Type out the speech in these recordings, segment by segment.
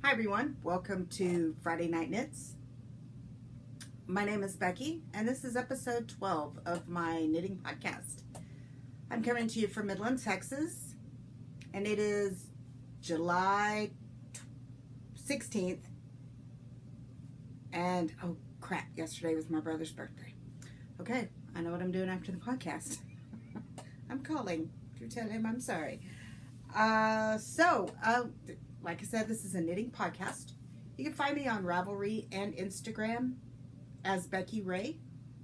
Hi everyone, welcome to Friday Night Knits. My name is Becky and this is episode 12 of my knitting podcast. I'm coming to you from Midland, Texas, and it is July 16th, and oh crap, yesterday was my brother's birthday. Okay, I know what I'm doing after the podcast. I'm calling to tell him I'm sorry. Like I said, this is a knitting podcast. You can find me on Ravelry and Instagram as Becky Rae.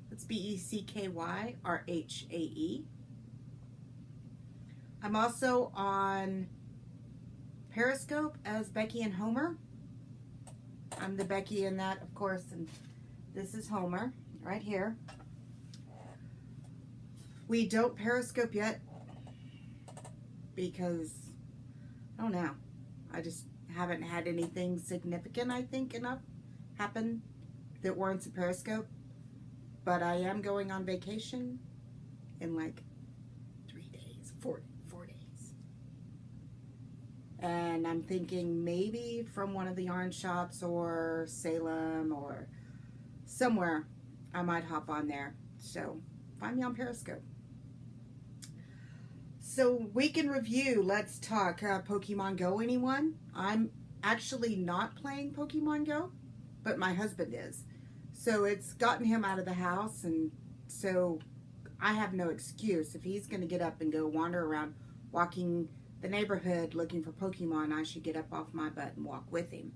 That's BECKYRHAE. I'm also on Periscope as Becky and Homer. I'm the Becky in that, of course, and this is Homer right here. We don't Periscope yet because I don't know. I just haven't had anything significant, I think, enough happen that warrants a Periscope. But I am going on vacation in like 3 days, 4 days. And I'm thinking maybe from one of the yarn shops or Salem or somewhere I might hop on there. So find me on Periscope. So week in review, let's talk Pokemon Go, anyone? I'm actually not playing Pokemon Go, but my husband is. So it's gotten him out of the house, and so I have no excuse. If he's going to get up and go wander around walking the neighborhood looking for Pokemon, I should get up off my butt and walk with him.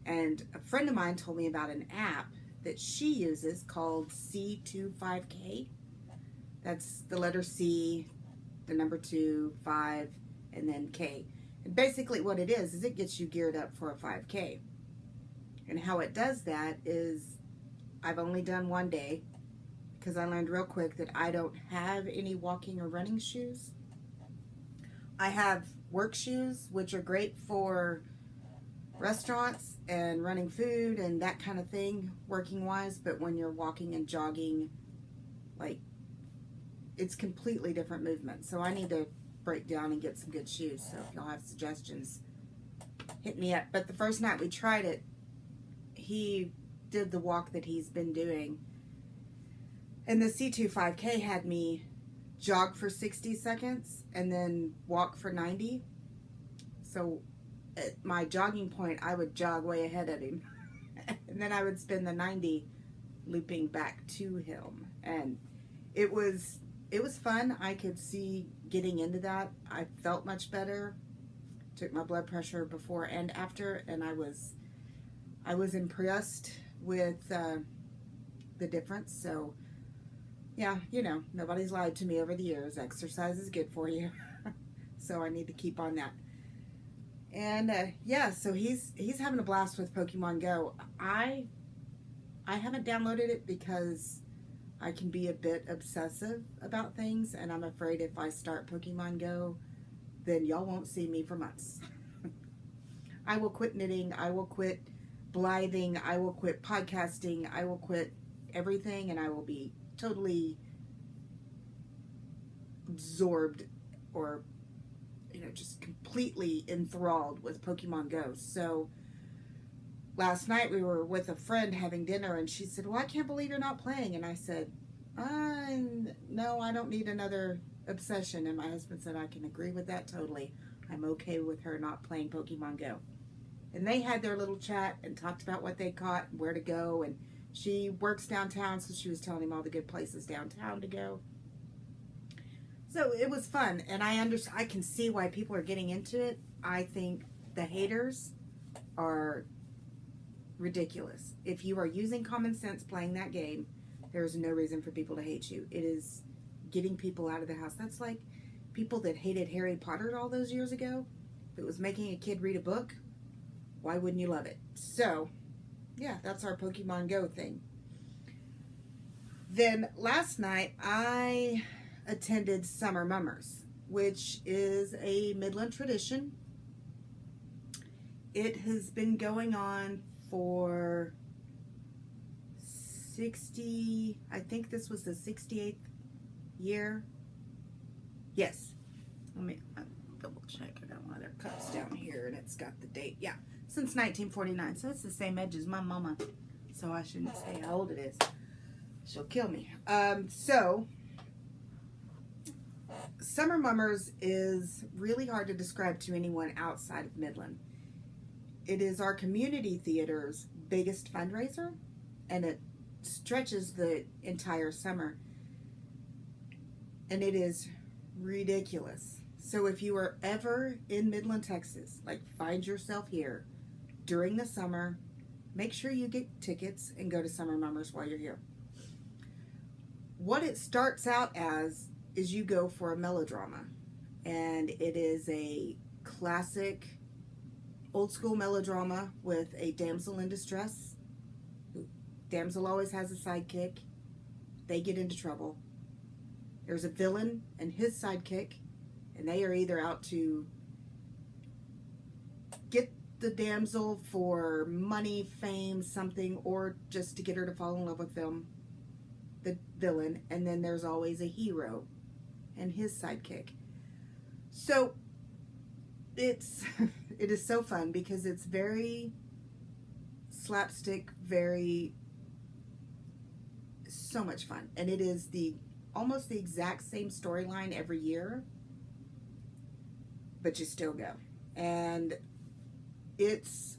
And a friend of mine told me about an app that she uses called C25K. That's the letter C, the number 2, 5, and then K. And basically what it is it gets you geared up for a 5K. And how it does that is, I've only done one day because I learned real quick that I don't have any walking or running shoes. I have work shoes, which are great for restaurants and running food and that kind of thing, working wise, but when you're walking and jogging, like, it's completely different movement. So I need to break down and get some good shoes. So if y'all have suggestions, hit me up. But the first night we tried it, he did the walk that he's been doing. And the C25K had me jog for 60 seconds and then walk for 90. So at my jogging point, I would jog way ahead of him. And then I would spend the 90 looping back to him. And it was fun. I could see getting into that. I felt much better. Took my blood pressure before and after, and I was impressed with the difference. So yeah, nobody's lied to me over the years. Exercise is good for you. So I need to keep on that. And yeah, so he's having a blast with Pokemon Go. I haven't downloaded it because I can be a bit obsessive about things, and I'm afraid if I start Pokemon Go, then y'all won't see me for months. I will quit knitting, I will quit blithing, I will quit podcasting, I will quit everything, and I will be totally absorbed or, just completely enthralled with Pokemon Go. So last night we were with a friend having dinner, and she said, well, I can't believe you're not playing. And I said, no, I don't need another obsession. And my husband said, I can agree with that totally. I'm okay with her not playing Pokemon Go. And they had their little chat and talked about what they caught and where to go. And she works downtown, so she was telling him all the good places downtown to go. So it was fun, and I can see why people are getting into it. I think the haters are ridiculous. If you are using common sense playing that game, there is no reason for people to hate you. It is getting people out of the house. That's like people that hated Harry Potter all those years ago. If it was making a kid read a book, why wouldn't you love it? So yeah, that's our Pokemon Go thing. Then last night I attended Summer Mummers, which is a Midland tradition. It has been going on for 60, I think this was the 68th year. Yes. Let me double check. I got one of their cups down here and it's got the date. Yeah, since 1949. So it's the same age as my mama. So I shouldn't say how old it is. She'll kill me. So Summer Mummers is really hard to describe to anyone outside of Midland. It is our community theater's biggest fundraiser, and it stretches the entire summer. And it is ridiculous. So if you are ever in Midland, Texas, like find yourself here during the summer, make sure you get tickets and go to Summer Mummers while you're here. What it starts out as is you go for a melodrama, and it is a classic old school melodrama with a damsel in distress. Damsel always has a sidekick. They get into trouble. There's a villain and his sidekick, and they are either out to get the damsel for money, fame, something, or just to get her to fall in love with them, the villain. And then there's always a hero and his sidekick. So it is so fun because it's very slapstick, so much fun. And it is almost the exact same storyline every year, but you still go. And it's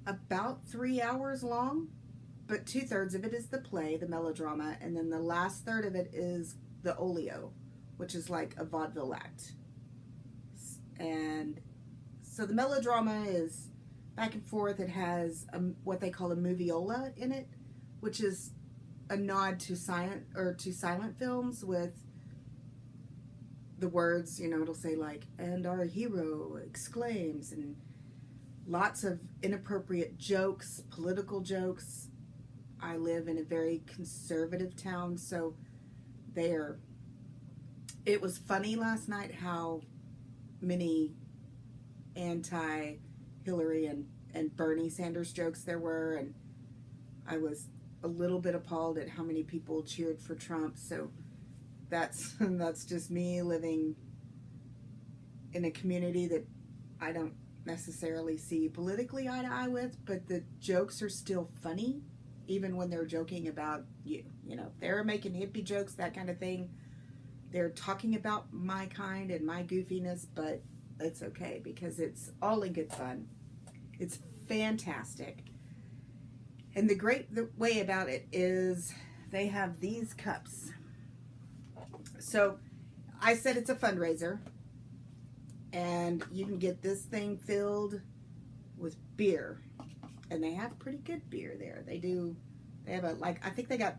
about 3 hours long, but 2/3 of it is the play, the melodrama, and then the last third of it is the olio, which is like a vaudeville act. And so the melodrama is back and forth. It has what they call a moviola in it, which is a nod to silent films with the words, it'll say like, and our hero exclaims, and lots of inappropriate jokes, political jokes. I live in a very conservative town, so it was funny last night how many anti-Hillary and Bernie Sanders jokes there were, and I was a little bit appalled at how many people cheered for Trump. So that's just me living in a community that I don't necessarily see politically eye to eye with, but the jokes are still funny, even when they're joking about you. They're making hippie jokes, that kind of thing. They're talking about my kind and my goofiness, but it's okay because it's all in good fun. It's fantastic. And the way about it is they have these cups. So I said it's a fundraiser, and you can get this thing filled with beer, and they have pretty good beer there. They have I think they got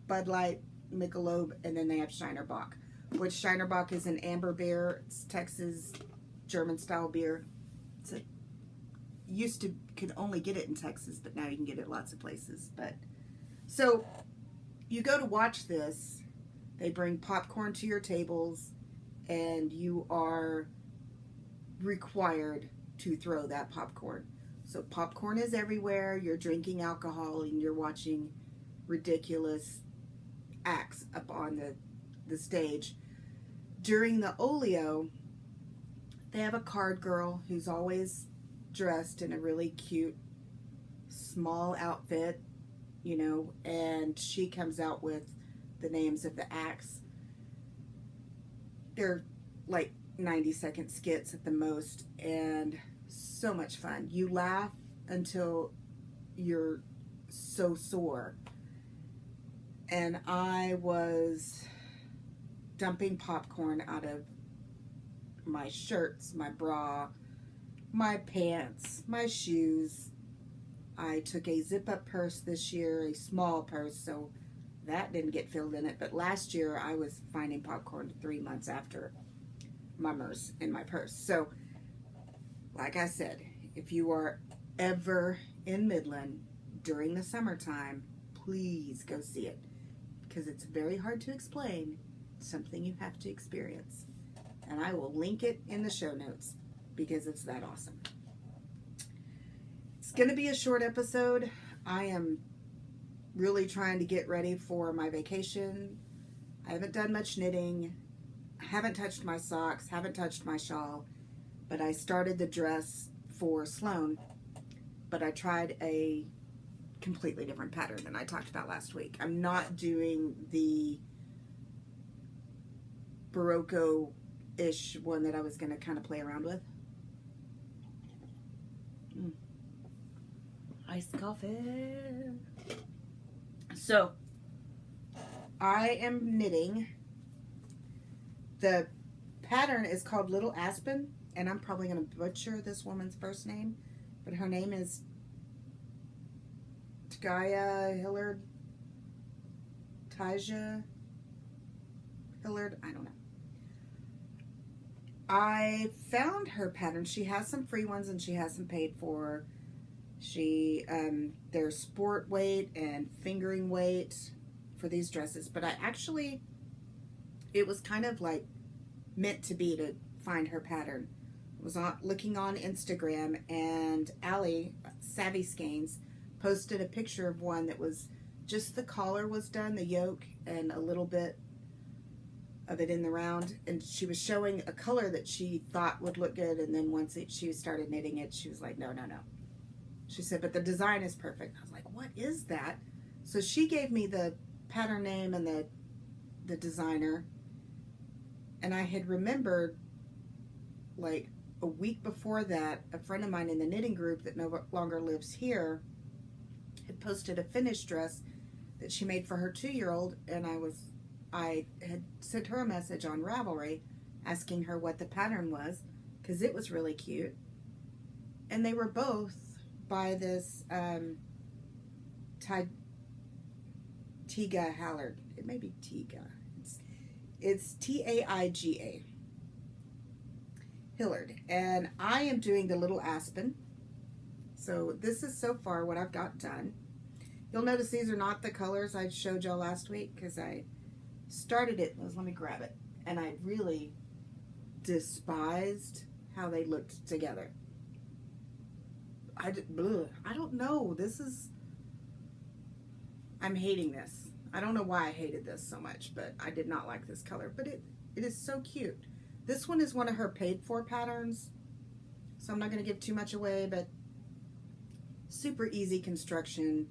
Bud Light, Michelob, and then they have Shiner Bock, which Shiner Bock is an amber beer. It's Texas German style beer. Could only get it in Texas, but now you can get it lots of places. But so you go to watch this, they bring popcorn to your tables, and you are required to throw that popcorn. So popcorn is everywhere. You're drinking alcohol and you're watching ridiculous acts up on the stage. During the olio, they have a card girl who's always dressed in a really cute small outfit, and she comes out with the names of the acts. They're like 90-second skits at the most, and so much fun. You laugh until you're so sore. And I was dumping popcorn out of my shirts, my bra, my pants, my shoes. I took a zip-up purse this year, a small purse, so that didn't get filled in it. But last year I was finding popcorn 3 months after Mummers in my purse. So, like I said, if you are ever in Midland during the summertime, please go see it, because it's very hard to explain, something you have to experience. And I will link it in the show notes because it's that awesome. It's going to be a short episode. I am really trying to get ready for my vacation. I haven't done much knitting. I haven't touched my socks, haven't touched my shawl, but I started the dress for Sloan, but I tried a completely different pattern than I talked about last week. I'm not doing the Barocco-ish one that I was going to kind of play around with. Iced coffee. So, I am knitting. The pattern is called Little Aspen, and I'm probably going to butcher this woman's first name, but her name is Tgaya Hillard. Taja Hillard, I don't know. I found her pattern. She has some free ones and she has some paid for. There's sport weight and fingering weight for these dresses, but it was kind of like meant to be to find her pattern. I was looking on Instagram, and Allie, Savvy Skeins, posted a picture of one that was just the collar was done, the yoke, and a little bit of it in the round, and she was showing a color that she thought would look good, and then once she started knitting it, she was like, no. She said, but the design is perfect. I was like, what is that? So she gave me the pattern name and the designer, and I had remembered, like a week before that, a friend of mine in the knitting group that no longer lives here had posted a finished dress that she made for her 2-year-old, and I had sent her a message on Ravelry asking her what the pattern was, because it was really cute. And they were both by this Taiga Hallard. It may be Tiga. It's Taiga Hillard. And I am doing the Little Aspen. So this is so far what I've got done. You'll notice these are not the colors I showed y'all last week, because I started it. Let me grab it. And I really despised how they looked together. I don't know. I'm hating this. I don't know why I hated this so much, but I did not like this color. But it is so cute. This one is one of her paid for patterns, so I'm not going to give too much away, but super easy construction,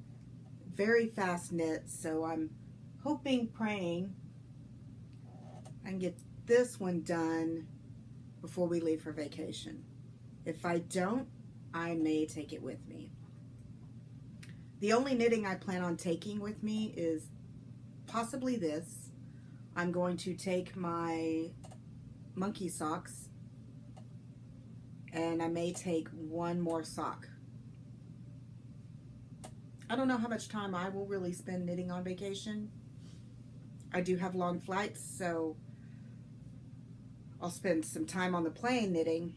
very fast knit, so I'm hoping, praying I can get this one done before we leave for vacation. If I don't, I may take it with me. The only knitting I plan on taking with me is possibly this. I'm going to take my monkey socks, and I may take one more sock. I don't know how much time I will really spend knitting on vacation. I do have long flights, so I'll spend some time on the plane knitting.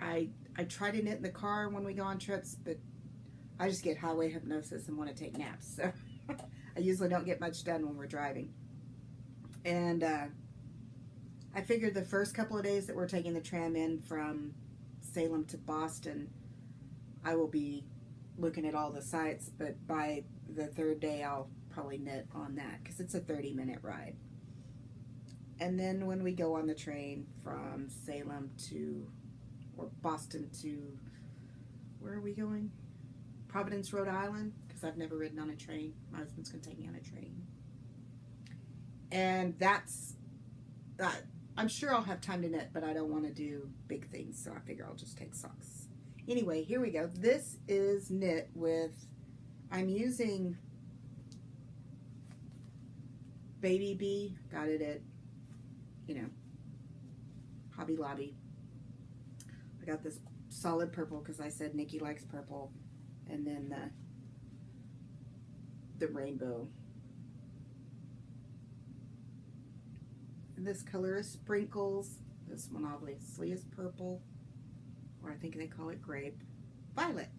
I try to knit in the car when we go on trips, but I just get highway hypnosis and want to take naps, so I usually don't get much done when we're driving. And I figured the first couple of days that we're taking the tram in from Salem to Boston, I will be looking at all the sites, but by the third day I'll probably knit on that, because it's a 30-minute ride. And then when we go on the train from Salem to, or Boston to, where are we going? Providence, Rhode Island, because I've never ridden on a train. My husband's going to take me on a train. And that's, I'm sure I'll have time to knit, but I don't want to do big things, so I figure I'll just take socks. Anyway, here we go. This is knit with, I'm using Baby Bee. Got it at, Hobby Lobby. I got this solid purple because I said Nikki likes purple. And then the rainbow. And this color is Sprinkles. This one obviously is purple, or I think they call it grape. Violet.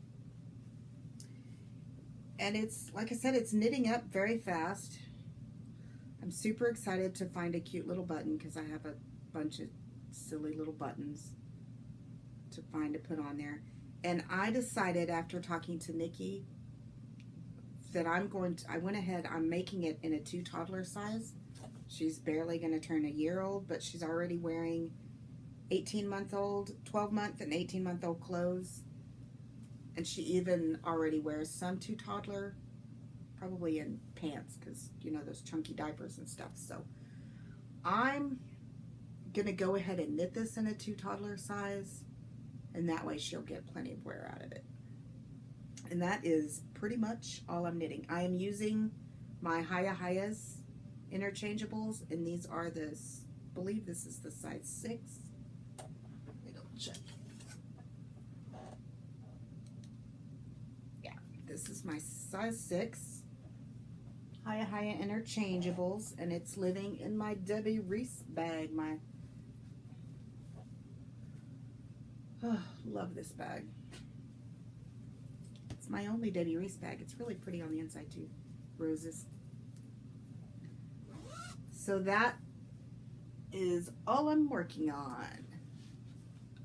And it's, like I said, it's knitting up very fast. I'm super excited to find a cute little button, because I have a bunch of silly little buttons to find to put on there. And I decided after talking to Nikki that I went ahead, I'm making it in a 2 toddler size. She's barely going to turn a year old, but she's already wearing 18-month-old, 12-month and 18-month-old clothes. And she even already wears some to toddler, probably in pants, because, you know, those chunky diapers and stuff. So I'm going to go ahead and knit this in a 2 toddler size, and that way she'll get plenty of wear out of it. And that is pretty much all I'm knitting. I am using my Hayas interchangeables, and these are this, I believe this is the size 6. Let me double check. Yeah, this is my size 6 Haya interchangeables, and it's living in my Debbie Reese bag. Love this bag. It's my only Debbie Reese bag. It's really pretty on the inside too. Roses. So that is all I'm working on.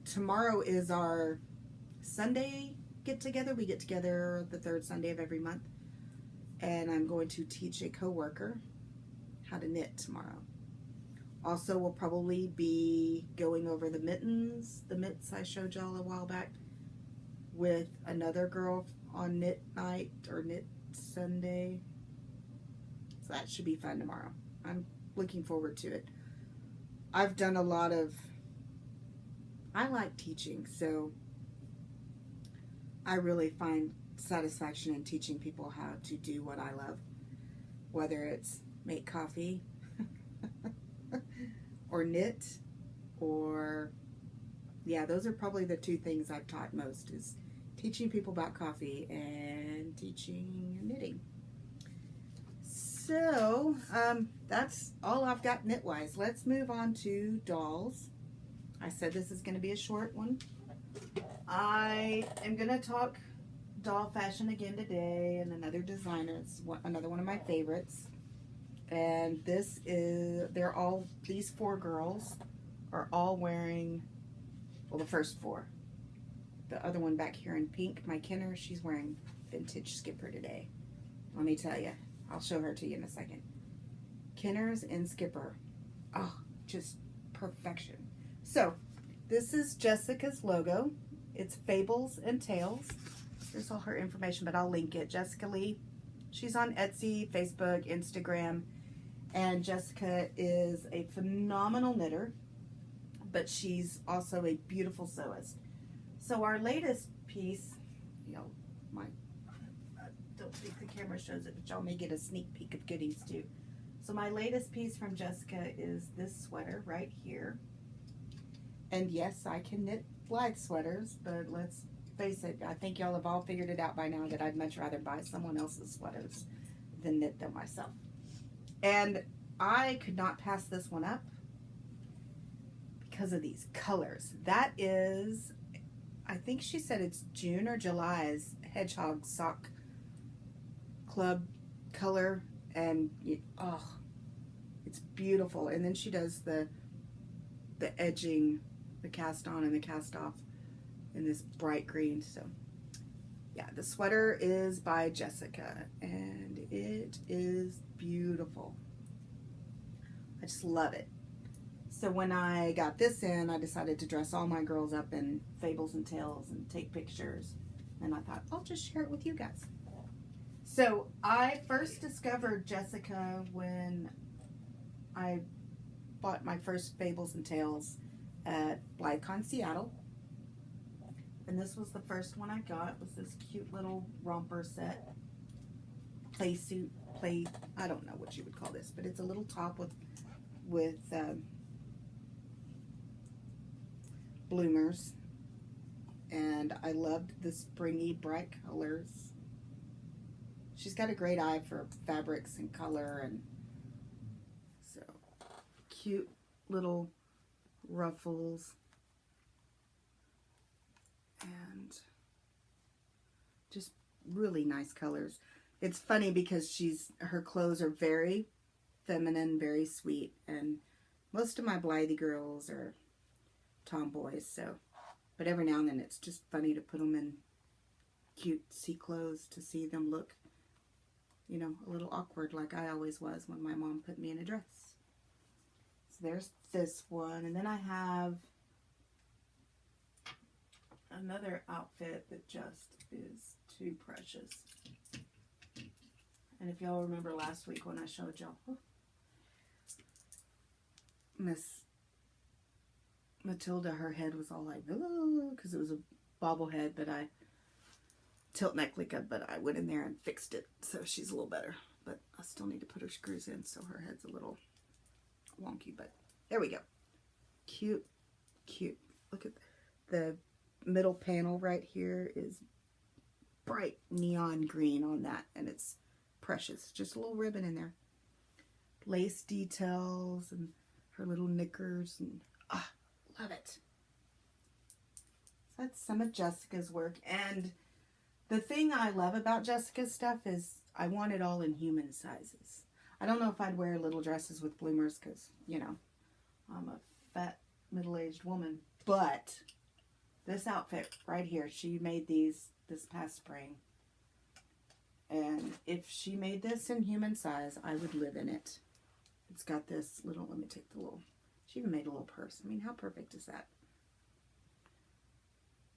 Tomorrow is our Sunday get-together. We get together the 3rd Sunday of every month. And I'm going to teach a coworker how to knit tomorrow. Also, we'll probably be going over the mitts I showed y'all a while back, with another girl on knit night or knit Sunday. So that should be fun tomorrow. I'm looking forward to it. I've done a lot of, I like teaching, so I really find satisfaction in teaching people how to do what I love, whether it's make coffee or knit, or yeah, those are probably the 2 things I've taught most, is teaching people about coffee and teaching knitting. So that's all I've got knit-wise. Let's move on to dolls. I said this is going to be a short one. I am going to talk doll fashion again today, and another designer. It's another one of my favorites. And this is, these 4 girls are all wearing, well, the first 4. The other one back here in pink, my Kenner, she's wearing vintage Skipper today. Let me tell you, I'll show her to you in a second. Kenners and Skipper, oh, just perfection. So this is Jessica's logo. It's Fables and Tales. Here's all her information, but I'll link it. Jessica Lee. She's on Etsy, Facebook, Instagram, and Jessica is a phenomenal knitter, but she's also a beautiful sewist. So our latest piece, you know, I don't think the camera shows it, but y'all may get a sneak peek of goodies too. So my latest piece from Jessica is this sweater right here. And yes, I can knit Blythe sweaters, but let's face it, I think y'all have all figured it out by now that I'd much rather buy someone else's sweaters than knit them myself. And I could not pass this one up because of these colors. That is, I think she said it's June or July's Hedgehog Sock Club color, and oh, it's beautiful. And then she does the edging, the cast on and the cast off in this bright green. So yeah, the sweater is by Jessica, and it is beautiful. I just love it. So when I got this in, I decided to dress all my girls up in Fables and Tales and take pictures. And I thought, I'll just share it with you guys. So I first discovered Jessica when I bought my first Fables and Tales at BlytheCon Seattle. And this was the first one I got, was this cute little romper set. Play suit, I don't know what you would call this, but it's a little top with bloomers. And I loved the springy bright colors. She's got a great eye for fabrics and color, and so cute little ruffles and just really nice colors. It's funny because her clothes are very feminine, very sweet, and most of my Blythe girls are tomboys, so, but every now and then it's just funny to put them in cutesy clothes to see them look, you know, a little awkward like I always was when my mom put me in a dress. So there's this one, and then I have another outfit that just is too precious. And if y'all remember last week when I showed y'all Miss Matilda, her head was all like, because it was a bobblehead, but tilt neck Lika, but I went in there and fixed it, so she's a little better. But I still need to put her screws in, so her head's a little wonky, but there we go. Cute, cute. Look at the middle panel right here is bright neon green on that, and it's precious. Just a little ribbon in there. Lace details and her little knickers, and love it. So that's some of Jessica's work, and the thing I love about Jessica's stuff is I want it all in human sizes. I don't know if I'd wear little dresses with bloomers because, you know, I'm a fat middle-aged woman, but this outfit right here, she made these this past spring. And if she made this in human size, I would live in it. It's got this little, let me take the little, she even made a little purse. I mean, how perfect is that?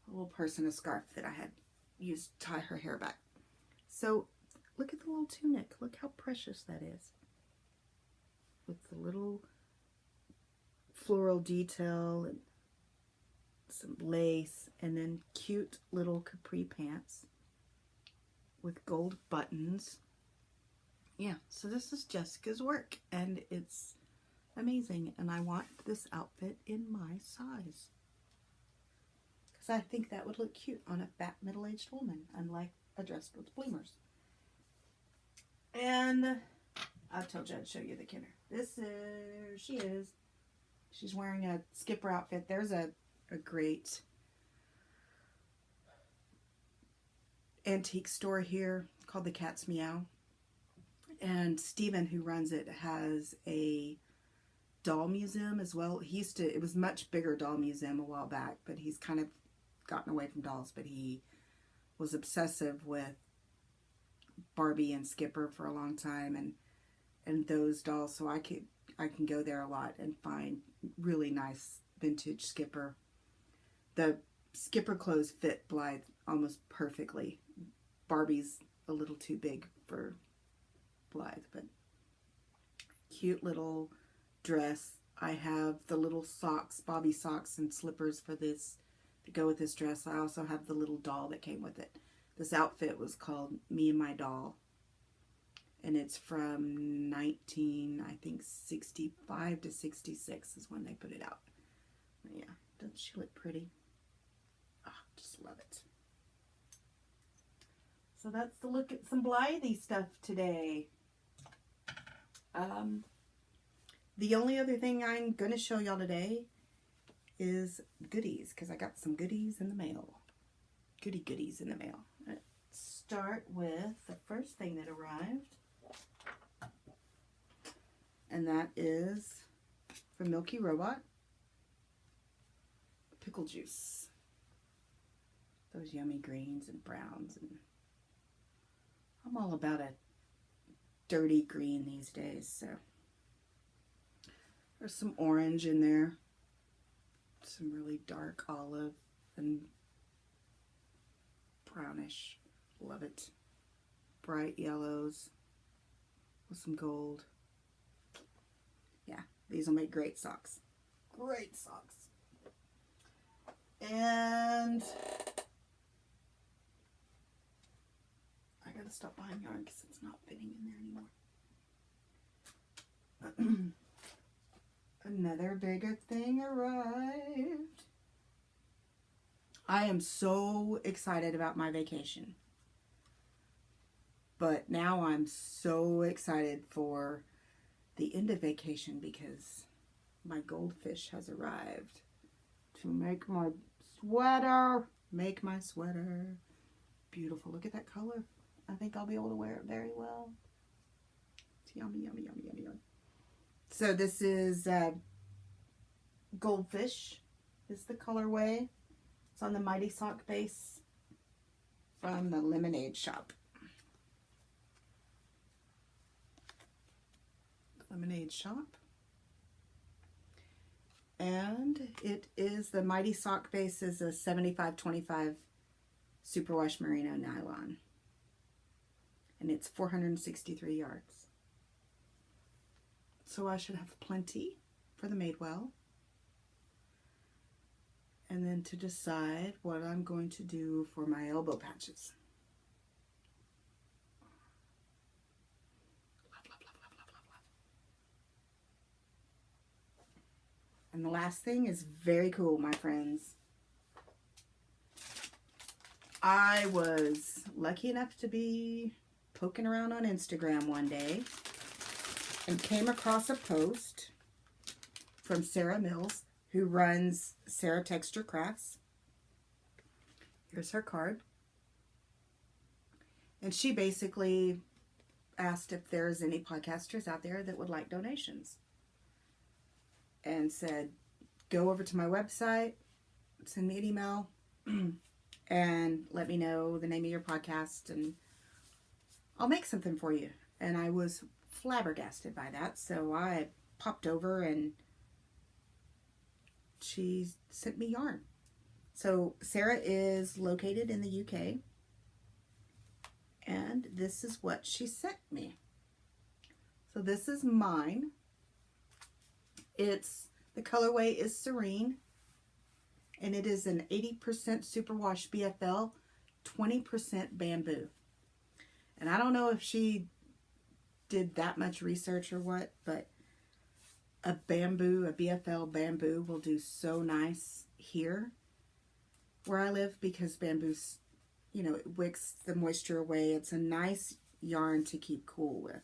A little purse and a scarf that I had used to tie her hair back. So look at the little tunic. Look how precious that is. With the little floral detail and some lace, and then cute little capri pants with gold buttons. Yeah, so this is Jessica's work, and it's amazing, and I want this outfit in my size because I think that would look cute on a fat middle-aged woman, unlike a dress with bloomers. And I told you I'd show you the Kenner. She is. She's wearing a skipper outfit. There's a great antique store here called the Cat's Meow. And Steven, who runs it, has a doll museum as well. It was a much bigger doll museum a while back, but he's kind of gotten away from dolls, but he was obsessive with Barbie and Skipper for a long time, and those dolls, so I can go there a lot and find really nice vintage Skipper. The Skipper clothes fit Blythe almost perfectly. Barbie's a little too big for Blythe, but cute little dress. I have the little socks, Bobby socks and slippers for this to go with this dress. I also have the little doll that came with it. This outfit was called Me and My Doll, and it's from 1965 to 66 is when they put it out. But yeah, doesn't she look pretty? Oh, just love it. So that's the look at some Blythe stuff today. The only other thing I'm going to show y'all today is goodies, because I got some goodies in the mail. Goodies in the mail. Let's start with the first thing that arrived. And that is from Milky Robot. Pickle juice. Those yummy greens and browns. And I'm all about a dirty green these days, so there's some orange in there, some really dark olive and brownish. Love it. Bright yellows with some gold. Yeah, these will make great socks. Great socks. And I gotta stop buying yarn because it's not fitting in there anymore. Another bigger thing arrived. I am so excited about my vacation. But now I'm so excited for the end of vacation because my goldfish has arrived to make my sweater. Make my sweater. Beautiful. Look at that color. I think I'll be able to wear it very well. It's yummy, yummy, yummy, yummy, yummy. So this is Goldfish is the colorway. It's on the Mighty Sock base from the Lemonade Shop. Lemonade Shop. And it is the Mighty Sock base is a 75/25 superwash merino nylon. And it's 463 yards. So I should have plenty for the Madewell. And then to decide what I'm going to do for my elbow patches. And the last thing is very cool, my friends. I was lucky enough to be poking around on Instagram one day and came across a post from Sarah Mills, who runs Sarah Texture Crafts. Here's her card. And she basically asked if there's any podcasters out there that would like donations. And said, go over to my website, send me an email, and let me know the name of your podcast, and I'll make something for you. And I was flabbergasted by that, so I popped over and she sent me yarn. So Sarah is located in the UK, and this is what she sent me. So this is mine. The colorway is Serene, and it is an 80% superwash BFL, 20% bamboo. And I don't know if she did that much research or what, but a BFL bamboo will do so nice here where I live, because bamboo's, it wicks the moisture away. It's a nice yarn to keep cool with.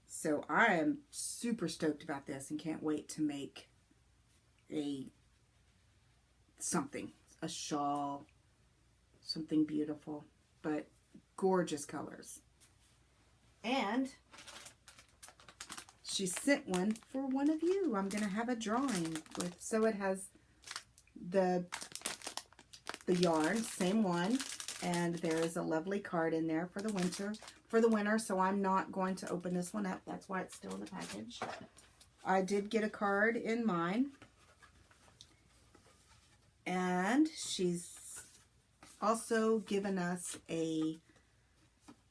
So I am super stoked about this and can't wait to make a shawl, something beautiful, but gorgeous colors. And she sent one for one of you. I'm going to have a drawing with, so it has the yarn, same one, and there is a lovely card in there for the winter, so I'm not going to open this one up. That's why it's still in the package. I did get a card in mine, and she's also given us a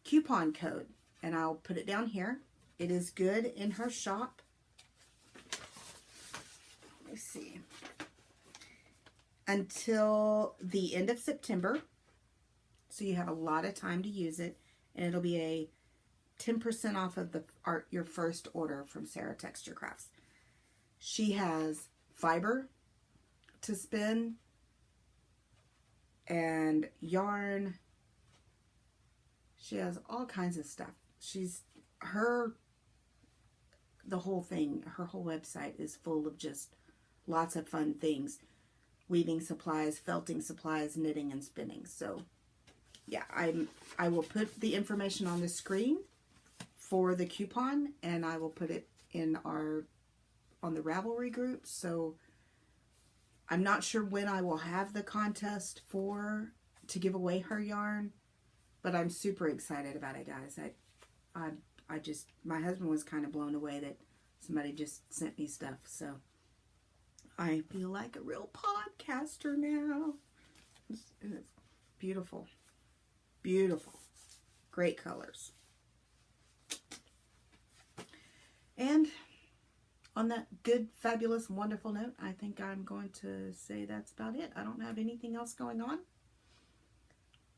coupon code, and I'll put it down here. It is good in her shop. Let me see. Until the end of September. So you have a lot of time to use it. And it'll be a 10% off of your first order from Sarah Texture Crafts. She has fiber to spin and yarn. She has all kinds of stuff. The whole thing, her whole website is full of just lots of fun things. Weaving supplies, felting supplies, knitting and spinning. So yeah, I will put the information on the screen for the coupon, and I will put it in on the Ravelry group. So I'm not sure when I will have the contest to give away her yarn, but I'm super excited about it, guys. My husband was kind of blown away that somebody just sent me stuff. So I feel like a real podcaster now. It's beautiful. Beautiful. Great colors. And on that good, fabulous, wonderful note, I think I'm going to say that's about it. I don't have anything else going on.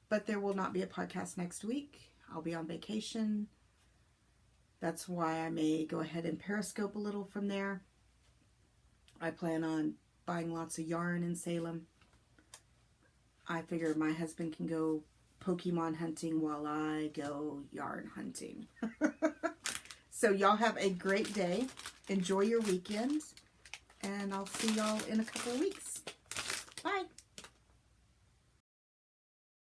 But there will not be a podcast next week. I'll be on vacation. That's why I may go ahead and Periscope a little from there. I plan on buying lots of yarn in Salem. I figure my husband can go Pokemon hunting while I go yarn hunting. So y'all have a great day. Enjoy your weekend. And I'll see y'all in a couple of weeks. Bye.